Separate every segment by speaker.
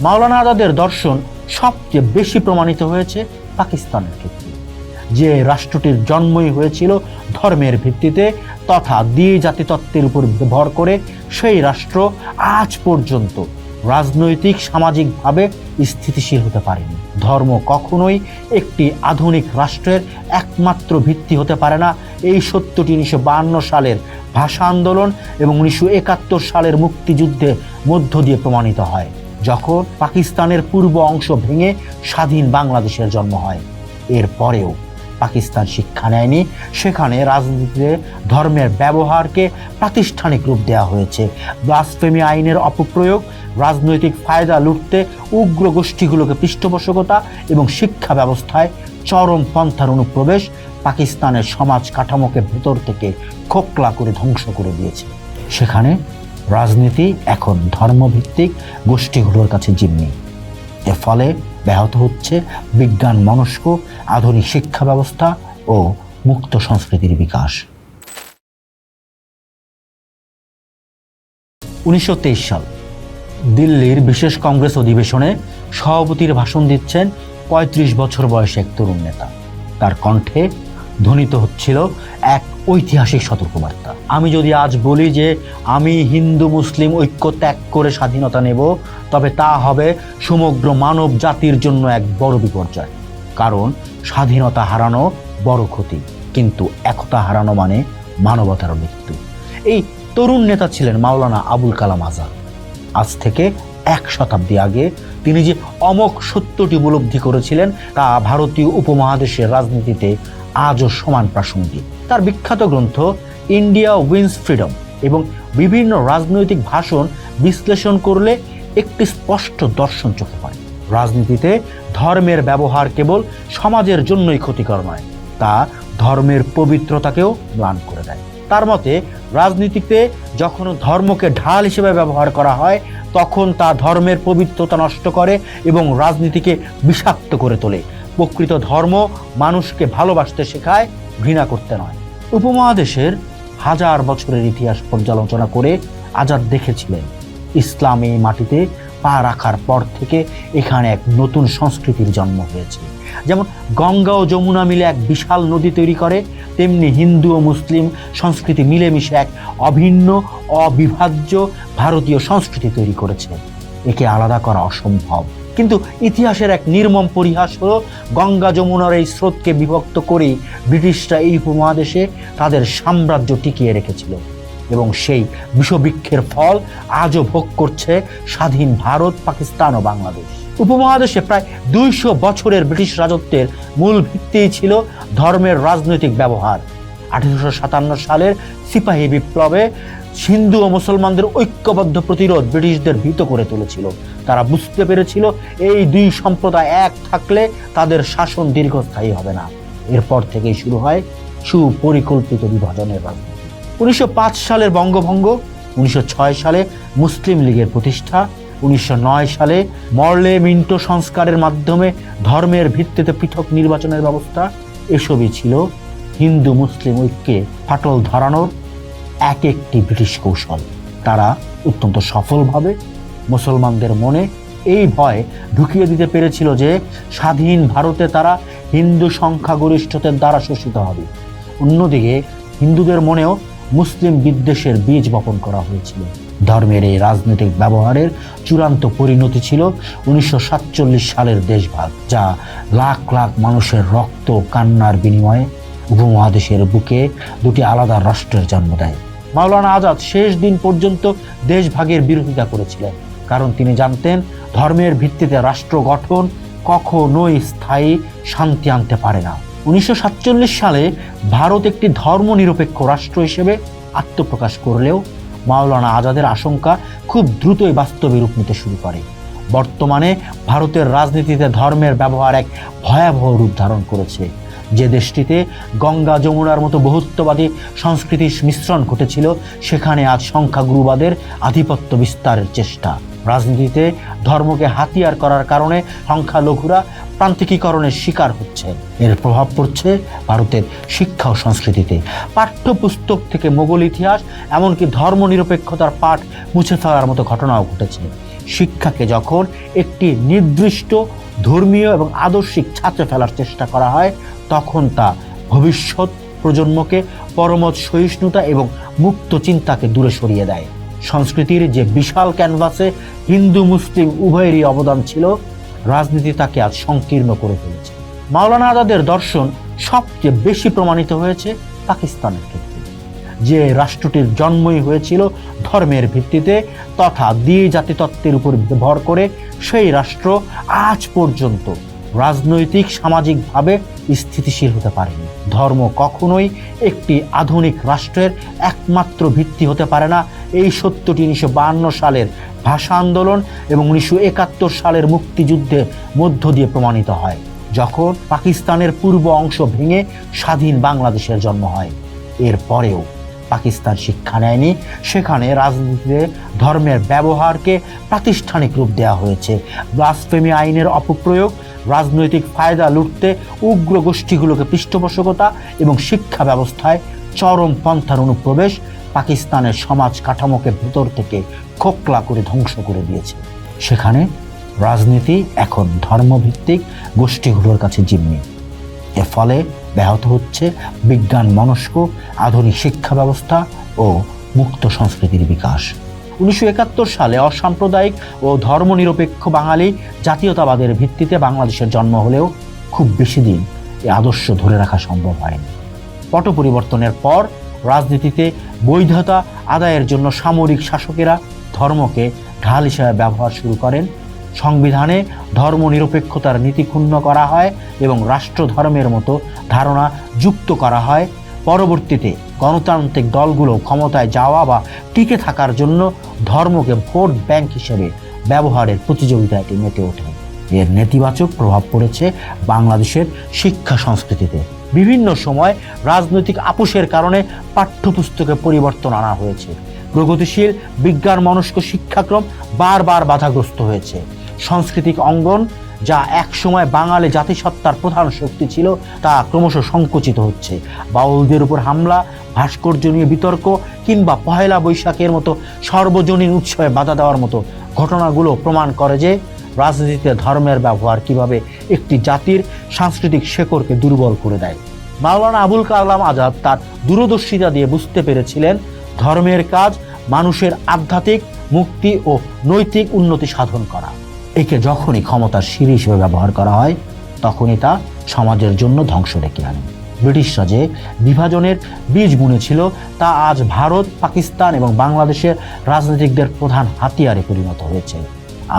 Speaker 1: মাওলানা আজাদের দর্শন সবচেয়ে বেশি প্রমাণিত হয়েছে পাকিস্তানের ক্ষেত্রে, যে রাষ্ট্রটির জন্মই হয়েছিল ধর্মের ভিত্তিতে তথা দ্বি জাতিতত্ত্বের উপর ভর করে। সেই রাষ্ট্র আজ পর্যন্ত রাজনৈতিক সামাজিকভাবে স্থিতিশীল হতে পারেনি। ধর্ম কখনোই একটি আধুনিক রাষ্ট্রের একমাত্র ভিত্তি হতে পারে না। এই সত্যটি 1952 সালের ভাষা আন্দোলন এবং 1971 সালের মুক্তিযুদ্ধের মধ্য দিয়ে প্রমাণিত হয়, যখন পাকিস্তানের পূর্ব অংশ ভেঙে স্বাধীন বাংলাদেশের জন্ম হয়। এরপরেও পাকিস্তান শিক্ষা নেয়নি। সেখানে রাজনীতিতে ধর্মের ব্যবহারকে প্রাতিষ্ঠানিক রূপ দেওয়া হয়েছে। ব্লাসফেমি আইনের অপপ্রয়োগ, রাজনৈতিক ফায়দা লুটতে উগ্র গোষ্ঠীগুলোকে পৃষ্ঠপোষকতা এবং শিক্ষা ব্যবস্থায় চরম পন্থার অনুপ্রবেশ পাকিস্তানের সমাজ কাঠামোকে ভেতর থেকে খোকলা করে ধ্বংস করে দিয়েছে। সেখানে রাজনীতি এখন ধর্মভিত্তিক গোষ্ঠীগুলোর কাছে জিম্মি। এর ফলে ব্যাহত হচ্ছে বিজ্ঞান মনস্ক আধুনিক শিক্ষা ব্যবস্থা ও মুক্ত সংস্কৃতির বিকাশ। 1923 সাল দিল্লির বিশেষ কংগ্রেস অধিবেশনে সভাপতির ভাষণ দিচ্ছেন 35 বছর বয়সী এক তরুণ নেতা। তার কণ্ঠে ধ্বনিত হচ্ছিল এক ঐতিহাসিক সতর্কবার্তা। আমি যদি আজ বলি যে আমি হিন্দু মুসলিম ঐক্য ত্যাগ করে স্বাধীনতা নেব, তবে তা হবে সমগ্র মানব জাতির জন্য এক বড় বিপর্যয়। কারণ স্বাধীনতা হারানো বড় ক্ষতি, কিন্তু একতা হারানো মানে মানবতার মৃত্যু। এই তরুণ নেতা ছিলেন মাওলানা আবুল কালাম আজাদ। আজ থেকে 1 শতাব্দী আগে তিনি যে অমোঘ সত্যটি উপলব্ধি করেছিলেন তা ভারতীয় উপমহাদেশের রাজনীতিতে আজও সমান প্রাসঙ্গিক। তার বিখ্যাত গ্রন্থ ইন্ডিয়া উইন্স ফ্রিডম এবং বিভিন্ন রাজনৈতিক ভাষণ বিশ্লেষণ করলে একটি স্পষ্ট দর্শন চোখে পড়ে। রাজনীতিতে ধর্মের ব্যবহার কেবল সমাজের জন্যই ক্ষতিকর নয়, তা ধর্মের পবিত্রতাকেও ম্লান করে দেয়। তার মতে রাজনীতিতে যখন ধর্মকে ঢাল হিসেবে ব্যবহার করা হয়, তখন তা ধর্মের পবিত্রতা নষ্ট করে এবং রাজনীতিকে বিষাক্ত করে তোলে। প্রকৃত ধর্ম মানুষকে ভালোবাসতে শেখায়, ঘৃণা করতে নয়। উপমহাদেশের হাজার বছরের ইতিহাস পর্যালোচনা করে আজাদ দেখেছিলেন ইসলাম এই মাটিতে পা রাখার পর থেকে এখানে এক নতুন সংস্কৃতির জন্ম হয়েছে। যেমন গঙ্গা ও যমুনা মিলে এক বিশাল নদী তৈরি করে, তেমনি হিন্দু ও মুসলিম সংস্কৃতি মিলেমিশে এক অভিন্ন অবিভাজ্য ভারতীয় সংস্কৃতি তৈরি করেছে। একে আলাদা করা অসম্ভব। কিন্তু ইতিহাসের এক নির্মম পরিহাস হলো গঙ্গা যমুনার এই স্রোতকে বিভক্ত করেই ব্রিটিশরা এই উপমহাদেশে তাদের সাম্রাজ্য টিকিয়ে রেখেছিল এবং সেই বিষবৃক্ষের ফল আজও ভোগ করছে স্বাধীন ভারত, পাকিস্তান ও বাংলাদেশ। উপমহাদেশে প্রায় 200 বছরের ব্রিটিশ রাজত্বের মূল ভিত্তিই ছিল ধর্মের রাজনৈতিক ব্যবহার। 1857 সালের সিপাহী বিপ্লবে হিন্দু ও মুসলমানদের ঐক্যবদ্ধ প্রতিরোধ ব্রিটিশদের ভীত করে তুলেছিল। তারা বুঝতে পেরেছিল এই দুই সম্প্রদায় এক থাকলে তাদের শাসন দীর্ঘস্থায়ী হবে না। এরপর থেকেই শুরু হয় সুপরিকল্পিত বিভাজনের রাজনীতি। 1905 সালের বঙ্গভঙ্গ, 1906 সালে মুসলিম লীগের প্রতিষ্ঠা, 1909 সালে মরলে মিন্টো সংস্কারের মাধ্যমে ধর্মের ভিত্তিতে পৃথক নির্বাচনের ব্যবস্থা, এসবই ছিল হিন্দু মুসলিম ঐক্যে ফাটল ধরানোর একটি ব্রিটিশ কৌশল। তারা অত্যন্ত সফলভাবে মুসলমানদের মনে এই ভয় ঢুকিয়ে দিতে পেরেছিল যে স্বাধীন ভারতে তারা হিন্দু সংখ্যাগরিষ্ঠতার দ্বারা শোষিত হবে। অন্যদিকে হিন্দুদের মনেও মুসলিম বিদ্বেষের বীজ বপন করা হয়েছিল। ধর্মের এই রাজনৈতিক ব্যবহারের চূড়ান্ত পরিণতি ছিল 1947 সালের দেশভাগ, যা লাখ লাখ মানুষের রক্ত কান্নার বিনিময়ে উপমহাদেশের বুকে দুটি আলাদা রাষ্ট্রের জন্ম দেয়। মাওলানা আজাদ শেষ দিন পর্যন্ত দেশভাগের বিরোধিতা করেছিলেন, কারণ তিনি জানতেন ধর্মের ভিত্তিতে রাষ্ট্র গঠন কখনোই স্থায়ী শান্তি আনতে পারে না। 1947 সালে ভারত একটি ধর্মনিরপেক্ষ রাষ্ট্র হিসেবে আত্মপ্রকাশ করলেও মাওলানা আজাদের আশঙ্কা খুব দ্রুতই বাস্তবে রূপ নিতে শুরু করে। বর্তমানে ভারতের রাজনীতিতে ধর্মের ব্যবহার এক ভয়াবহ রূপ ধারণ করেছে। যে দেশটিতে গঙ্গা যমুনার মতো বহুত্ববাদী সংস্কৃতির মিশ্রণ ঘটেছিল, সেখানে আজ সংখ্যাগুরুবাদের আধিপত্য বিস্তারের চেষ্টা। রাজনীতিতে ধর্মকে হাতিয়ার করার কারণে সংখ্যালঘুরা প্রান্তিকীকরণের শিকার হচ্ছে। এর প্রভাব পড়ছে ভারতের শিক্ষা ও সংস্কৃতিতে। পাঠ্যপুস্তক থেকে মোগল ইতিহাস এমনকি ধর্মনিরপেক্ষতার পাঠ মুছে ফেলার মতো ঘটনাও ঘটেছে। শিক্ষাকে যখন একটি নির্দিষ্ট ধর্মীয় এবং আদর্শিক ছাঁচে ফেলার চেষ্টা করা হয়, তখন তা ভবিষ্যৎ প্রজন্মকে পরমত সহিষ্ণুতা এবং মুক্ত চিন্তাকে দূরে সরিয়ে দেয়। সংস্কৃতির যে বিশাল ক্যানভাসে হিন্দু মুসলিম উভয়েরই অবদান ছিল, রাজনীতি তাকে আজ সংকীর্ণ করে ফেলেছে। মাওলানা আজাদের দর্শন সবচেয়ে বেশি প্রমাণিত হয়েছে পাকিস্তানের ক্ষেত্রে, যে রাষ্ট্রটির জন্মই হয়েছিল ধর্মের ভিত্তিতে তথা দ্বি জাতিতত্ত্বের উপর ভর করে। সেই রাষ্ট্র আজ পর্যন্ত রাজনৈতিক সামাজিকভাবে স্থিতিশীল হতে পারেনি। ধর্ম কখনোই একটি আধুনিক রাষ্ট্রের একমাত্র ভিত্তি হতে পারে না। এই সত্যটি 1952 সালের ভাষা আন্দোলন এবং 1971 সালের মুক্তিযুদ্ধের মধ্য দিয়ে প্রমাণিত হয়, যখন পাকিস্তানের পূর্ব অংশ ভেঙে স্বাধীন বাংলাদেশের জন্ম হয়। এরপরেও পাকিস্তান শিক্ষা নেয়নি। সেখানে রাজনীতিতে ধর্মের ব্যবহারকে প্রাতিষ্ঠানিক রূপ দেওয়া হয়েছে। ব্লাসফেমি আইনের অপপ্রয়োগ, রাজনৈতিক ফায়দা লুটতে উগ্র গোষ্ঠীগুলোকে পৃষ্ঠপোষকতা এবং শিক্ষা ব্যবস্থায় চরম পন্থার অনুপ্রবেশ পাকিস্তানের সমাজ কাঠামোকে ভেতর থেকে খোকলা করে ধ্বংস করে দিয়েছে। সেখানে রাজনীতি এখন ধর্মভিত্তিক গোষ্ঠীগুলোর কাছে জিম্মি। এর ফলে ব্যাহত হচ্ছে বিজ্ঞান মনস্ক আধুনিক শিক্ষা ব্যবস্থা ও মুক্ত সংস্কৃতির বিকাশ। 1971 সালে অসাম্প্রদায়িক ও ধর্মনিরপেক্ষ বাঙালি জাতীয়তাবাদের ভিত্তিতে বাংলাদেশের জন্ম হলেও খুব বেশি দিন এই আদর্শ ধরে রাখা সম্ভব হয়নি। পট পরিবর্তনের পর রাজনীতিতে বৈধতা আদায়ের জন্য সামরিক শাসকেরা ধর্মকে ঢাল হিসেবে ব্যবহার শুরু করেন। সংবিধানে ধর্মনিরপেক্ষতার নীতি ক্ষুণ্ণ করা হয় এবং রাষ্ট্র ধর্মের মতো ধারণা যুক্ত করা হয়। পরবর্তীতে গণতান্ত্রিক দলগুলো ক্ষমতায় যাওয়া বা টিকে থাকার জন্য ধর্মকে ভোট ব্যাংক হিসেবে ব্যবহারের প্রতিযোগিতায় মেতে ওঠে। এর নেতিবাচক প্রভাব পড়েছে বাংলাদেশের শিক্ষা সংস্কৃতিতে। বিভিন্ন সময় রাজনৈতিক আপোষের কারণে পাঠ্যপুস্তকে পরিবর্তন আনা হয়েছে। প্রগতিশীল বিজ্ঞান মনস্ক শিক্ষাক্রম বারবার বাধাগ্রস্ত হয়েছে। সাংস্কৃতিক অঙ্গন, যা একসময় বাঙালি জাতিসত্তার প্রধান শক্তি ছিল, তা ক্রমশ সংকুচিত হচ্ছে। বাউলদের উপর হামলা, ভাস্কর্য নিয়ে বিতর্ক কিংবা পহেলা বৈশাখের মতো সর্বজনীন উৎসবে বাধা দেওয়ার মতো ঘটনাগুলো প্রমাণ করে যে রাজনীতিতে ধর্মের ব্যবহার কিভাবে একটি জাতির সাংস্কৃতিক শেকড়কে দুর্বল করে দেয়। মাওলানা আবুল কালাম আজাদ তার দূরদর্শিতা দিয়ে বুঝতে পেরেছিলেন, ধর্মের কাজ মানুষের আধ্যাত্মিক মুক্তি ও নৈতিক উন্নতি সাধন করা। একে যখনই ক্ষমতার সিঁড়ি হিসেবে ব্যবহার করা হয়, তখনই তা সমাজের জন্য ধ্বংস ডেকে আনে। ব্রিটিশরা যে বিভাজনের বীজ বুনেছিল, তা আজ ভারত, পাকিস্তান এবং বাংলাদেশের রাজনীতিকদের প্রধান হাতিয়ারে পরিণত হয়েছে।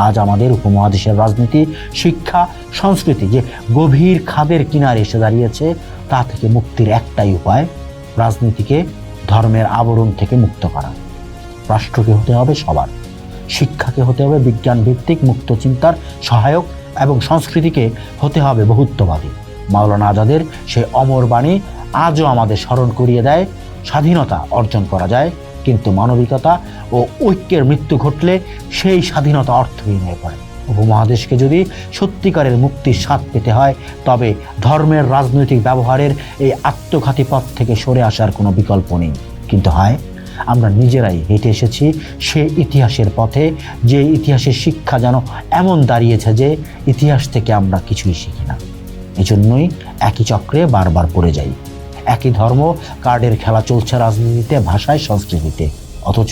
Speaker 1: আজ আমাদের উপমহাদেশের রাজনীতি, শিক্ষা, সংস্কৃতি যে গভীর খাদের কিনারে এসে দাঁড়িয়েছে, তা থেকে মুক্তির একটাই উপায়, রাজনীতিকে ধর্মের আবরণ থেকে মুক্ত করা। রাষ্ট্রকে হতে হবে সবার, শিক্ষাকে হতে হবে বিজ্ঞান ভিত্তিক মুক্ত চিন্তার সহায়ক এবং সংস্কৃতিকে হতে হবে বহুত্ববাদী। মাওলানা আজাদের সেই অমর বাণী আজও আমাদের স্মরণ করিয়ে দেয়, স্বাধীনতা অর্জন করা যায়, কিন্তু মানবিকতা ও ঐক্যের মৃত্যু ঘটলে সেই স্বাধীনতা অর্থহীন হয়ে পড়ে। উপমহাদেশকে যদি সত্যিকারের মুক্তির স্বাদ পেতে হয়, তবে ধর্মের রাজনৈতিক ব্যবহারের এই আত্মঘাতী পথ থেকে সরে আসার কোনো বিকল্প নেই। কিন্তু হয়, আমরা নিজেরাই হেঁটে এসেছি সে ইতিহাসের পথে, যে ইতিহাসের শিক্ষা যেন এমন দাঁড়িয়েছে যে ইতিহাস থেকে আমরা কিছুই শিখি না। এজন্যই একই চক্রে বারবার পড়ে যাই। একই ধর্ম কার্ডের খেলা চলছে রাজনীতিতে, ভাষায়, সংস্কৃতিতে, অথচ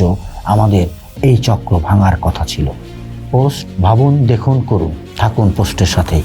Speaker 1: আমাদের এই চক্র ভাঙার কথা ছিল। পোস্ট ভাবুন, দেখুন, করুন, থাকুন পোস্টের সাথেই।